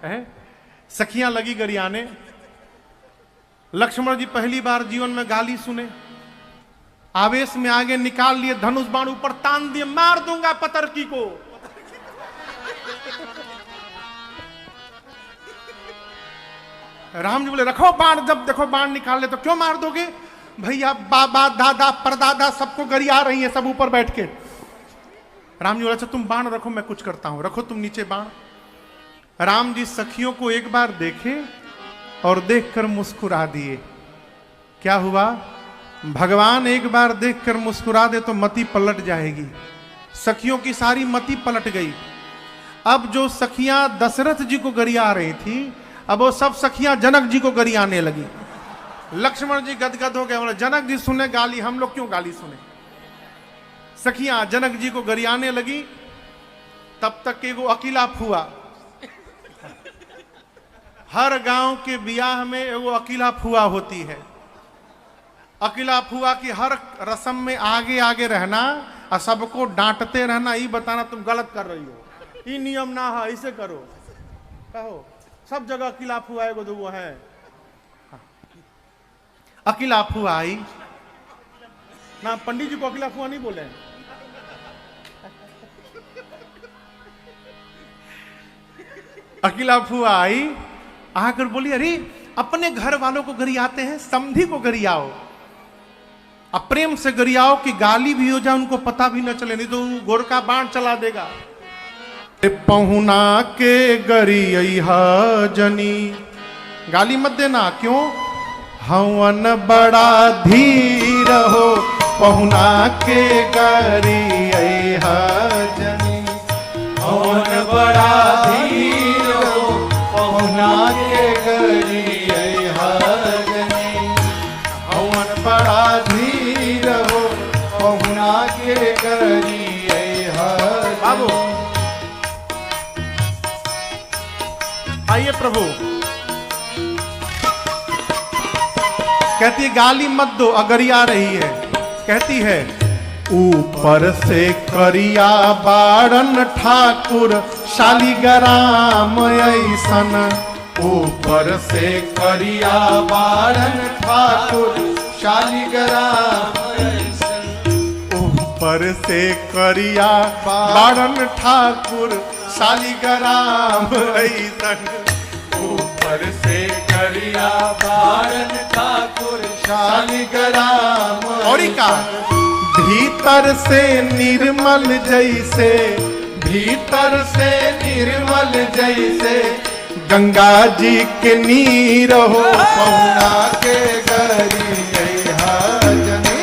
है। सखियां लगी गरियाने। लक्ष्मण जी पहली बार जीवन में गाली सुने, आवेश में आगे निकाल लिए धनुष बाण, ऊपर तान दिए, मार दूंगा पतरकी को। राम जी बोले रखो बाण, जब देखो बाण निकाल ले तो क्यों मार दोगे भैया, बाबा दादा परदादा सबको गरिया रही है, सब ऊपर बैठ के। राम जी बोले अच्छा तुम बाण रखो, मैं कुछ करता हूं, रखो तुम नीचे बाण। राम जी सखियों को एक बार देखे और देखकर मुस्कुरा दिए। क्या हुआ, भगवान एक बार देखकर मुस्कुरा दे तो मति पलट जाएगी। सखियों की सारी मति पलट गई। अब जो सखियां दशरथ जी को गरिया रही थी, अब वो सब सखियां जनक जी को गरियाने लगी। लक्ष्मण जी गदगद हो गए, बोले जनक जी सुने गाली, हम लोग क्यों गाली सुने। सखियां जनक जी को गरियाने लगी। तब तक के वो अकेला फुआ, हर गांव के बियाह में वो अकेला फुआ होती है। अकेला फुआ की हर रस्म में आगे आगे रहना और सबको डांटते रहना, ये बताना तुम गलत कर रही हो, ये नियम ना है, इसे करो। कहो सब जगह अकेला फुआ एगो दूगो है। अकेला फुआ आई ना, पंडित जी को अकेला फुआ नहीं बोले। अकेला फुआ आई, आकर बोली अरे अपने घर वालों को गरियाते हैं, समधी को गरियाओ, अब प्रेम से गरियाओ कि गाली भी हो जाए उनको पता भी न चले, नहीं तो गोरका बाण चला देगा। पहुना के गरिया जनी, गाली मत देना, क्यों, हवन बड़ा धीर हो, पहुना के गरिया जनी, हवन बड़ा धीर हो, पहुना के गरिया जनी, हवन बड़ा धीर हो, पहुना के गरिया। बाबू आइए प्रभु। कहती है गाली मत दो, अगरिया रही है। कहती है ऊपर से करिया बाड़न ठाकुर शालिग्राम ऐसन, ऊपर से करिया बाड़न ठाकुर शालिग्राम ऐसन, ऊपर से करिया बाड़न ठाकुर शालिग्राम ऐसन, ऊपर से करिया बाड़न ठाकुर शालिग्राम। और का भीतर से निर्मल जैसे, भीतर से निर्मल जैसे गंगा जी के नीर हो, पहुना के गरिया जनी,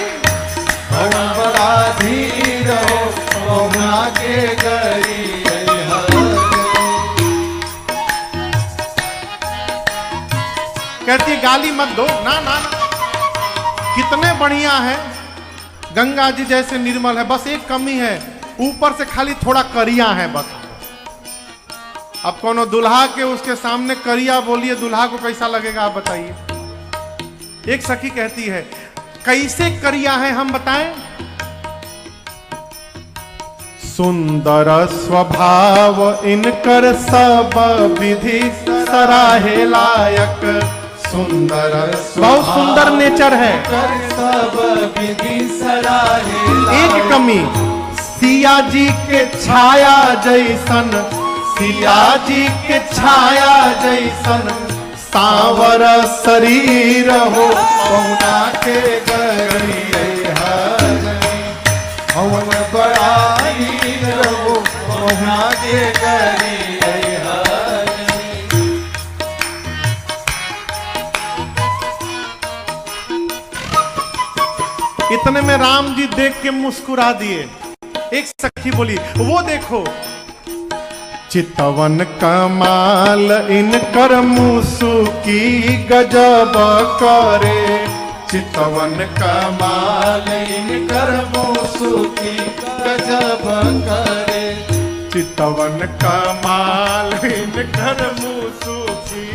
हवन बड़ा धीर हो, पहुना के गरिया जनी। कहती गाली मत दो, ना ना ना, कितने बढ़िया है, गंगा जी जैसे निर्मल है, बस एक कमी है, ऊपर से खाली थोड़ा करिया है बस। अब कोनो दुल्हा के उसके सामने करिया बोलिए, दुल्हा को कैसा लगेगा आप बताइए। एक सखी कहती है कैसे करिया है हम बताएं। सुंदर स्वभाव इनकर सब विधि सराहे लायक, सुंदर बहुत सुंदर नेचर है, सब विधि सराहे। एक कमी सिया जी के छाया जैसन, सिया जी के छाया जैसन सांवर शरीर हो, पहुना के गरिया जनी, हवन बड़ा धीर हो, पहुना के गरिया जनी। इतने में राम जी देख के मुस्कुरा दिए। एक सखी बोली वो देखो चितवन कमाल इनकर मुसुकी गजब करे, चितवन कमाल इनकर मुसुकी गजब करे, चितवन कमाल इनकर मुसुकी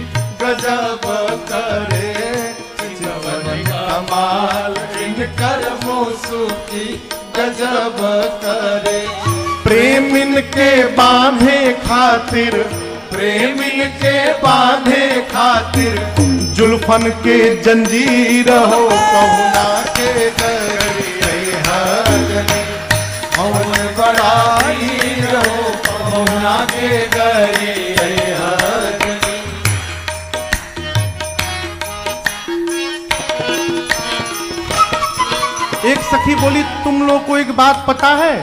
गजब करे, चितवन कमाल इनकर मुसुकी गजब करे। प्रेम इनके बांधे खातिर, प्रेमिन के बांधे खातिर जुल्फन के जंजीर हो पहुना के गरी हजनी हवन बड़ा हीर हो पहुना के गरी हजनी। एक सखी बोली तुम लोग को एक बात पता है?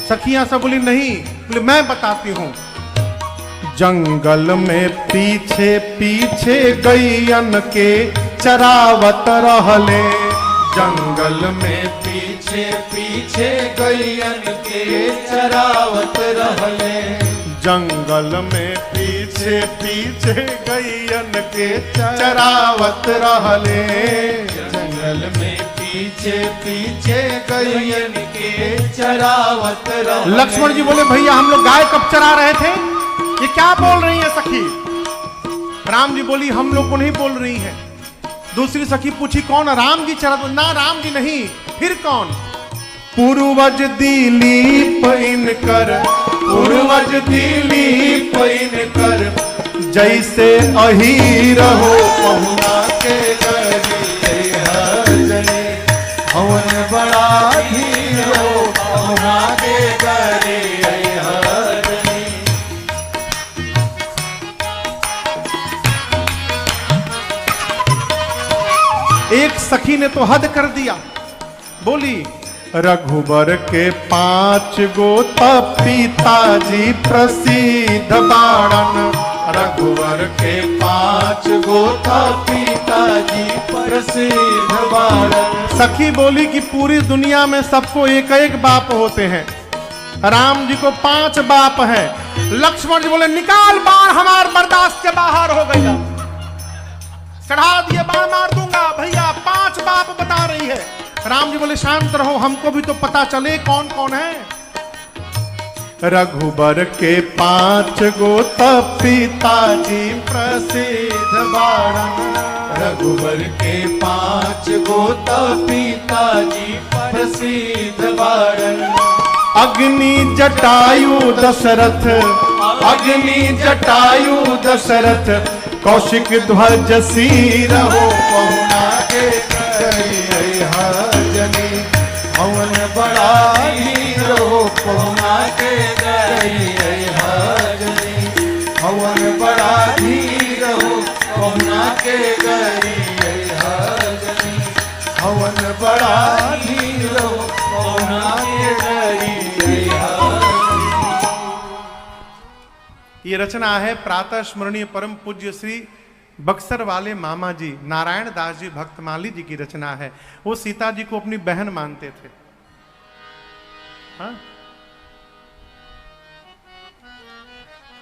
सखियां सब बोली नहीं। बोले मैं बताती हूं। जंगल में पीछे पीछे गैयन के चरावत रहले, जंगल में पीछे पीछे गैयन के चरावत रहले, जंगल में पीछे पीछे गैयन के चरावत रहले, जंगल में पीछे पीछे गैयन के चरावत रहले। लक्ष्मण जी बोले भैया हम लोग गाय कब चरा रहे थे? ये क्या बोल रही है सखी? राम जी बोली हम लोग को नहीं बोल रही है। दूसरी सखी पूछी कौन? राम जी चरा? ना राम जी नहीं, फिर कौन? पूर्वज दिलीप इनकर, पूर्वज दिलीप इनकर जैसे अहीर हो पहुना के गरी हजनी हवन बड़ा धीर हो पहुना के गरी हजनी। एक सखी ने तो हद कर दिया, बोली रघुबर के 5 गो पिताजी प्रसिद्ध बाड़न, रघुबर के 5 गो पिताजी प्रसिद्ध बाड़न। सखी बोली कि पूरी दुनिया में सबको एक एक बाप होते हैं, राम जी को 5 बाप है। लक्ष्मण जी बोले निकाल बाण, हमार बर्दाश्त के बाहर हो गया, चढ़ा दिए बाण मार दूंगा। भैया 5 बाप बता रही है। राम जी बोले शांत रहो, हमको भी तो पता चले कौन कौन है। रघुबर के 5 गो पिताजी प्रसिद्ध बाड़न, रघुबर के 5 गो पिताजी प्रसिद्ध बाड़न। अग्नि जटायु दशरथ, अग्नि जटायु दशरथ कौशिक ध्वज सिर हो पहुना के गरी हजनी हवन बड़ा हीर हो पहुना के गरी हजनी हवन बड़ा हीर हो पहुना के गरी हजनी हवन बड़ा हीर हो पहुना के गरी हजनी। ये रचना है प्रातः स्मरणीय परम पूज्य श्री बक्सर वाले मामा जी नारायण दास जी भक्तमाली जी की रचना है। वो सीता जी को अपनी बहन मानते थे। हाँ?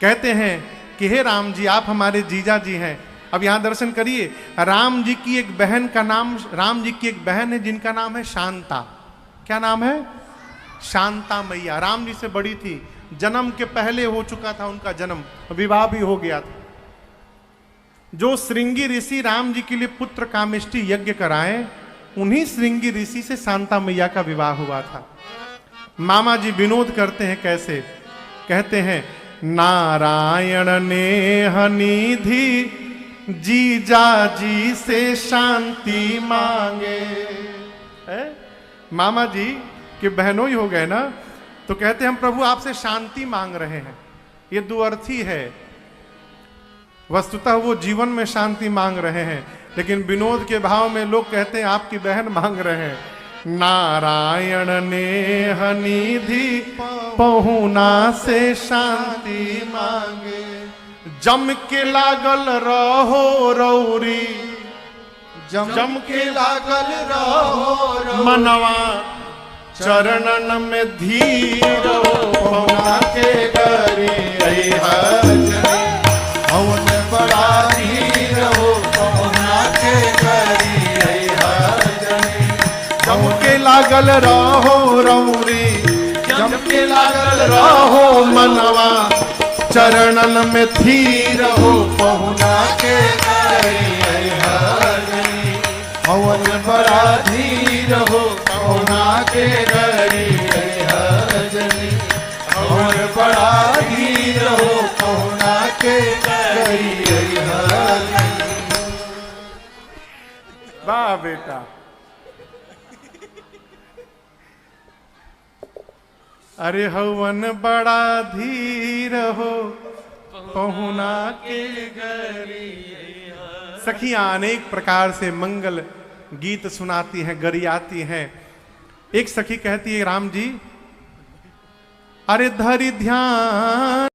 कहते हैं कि हे राम जी आप हमारे जीजा जी हैं। अब यहां दर्शन करिए, राम जी की एक बहन का नाम, राम जी की एक बहन है जिनका नाम है शांता। क्या नाम है? शांता मैया। राम जी से बड़ी थी, जन्म के पहले हो चुका था उनका जन्म, विवाह भी हो गया था। जो श्रृंगी ऋषि राम जी के लिए पुत्र कामेष्टि यज्ञ कराए, उन्हीं श्रृंगी ऋषि से शांता मैया का विवाह हुआ था। मामा जी विनोद करते हैं, कैसे? कहते हैं नारायण ने हनिधि जीजा जी से शांति मांगे। मामा जी के बहनों ही हो गए ना, तो कहते हैं हम प्रभु आपसे शांति मांग रहे हैं। ये दुअर्थी है, वस्तुतः वो जीवन में शांति मांग रहे हैं, लेकिन विनोद के भाव में लोग कहते हैं आपकी बहन मांग रहे हैं। नारायण ने हनिधि पहुना से शांति मांगे, जम के लागल रहो रौरी, जम के लागल रहो मनवा चरणन में धीर पहुना के गरी हजनी हवन बड़ा धीर हो पहुना के गरी हजनी जम के लागल रहो रौरी, जम के लागल रहो मनवा चरणन में धीर हो पहुना के गरी हजनी हवन बड़ा धीर हो पहुना के गरी हजनी हवन बड़ा धीर हो के गरिया। वाह बेटा, अरे हवन बड़ा धीर हो पहुना के गरिया। सखियां अनेक प्रकार से मंगल गीत सुनाती हैं, गरियाती हैं। एक सखी कहती है, राम जी अरे धरि ध्यान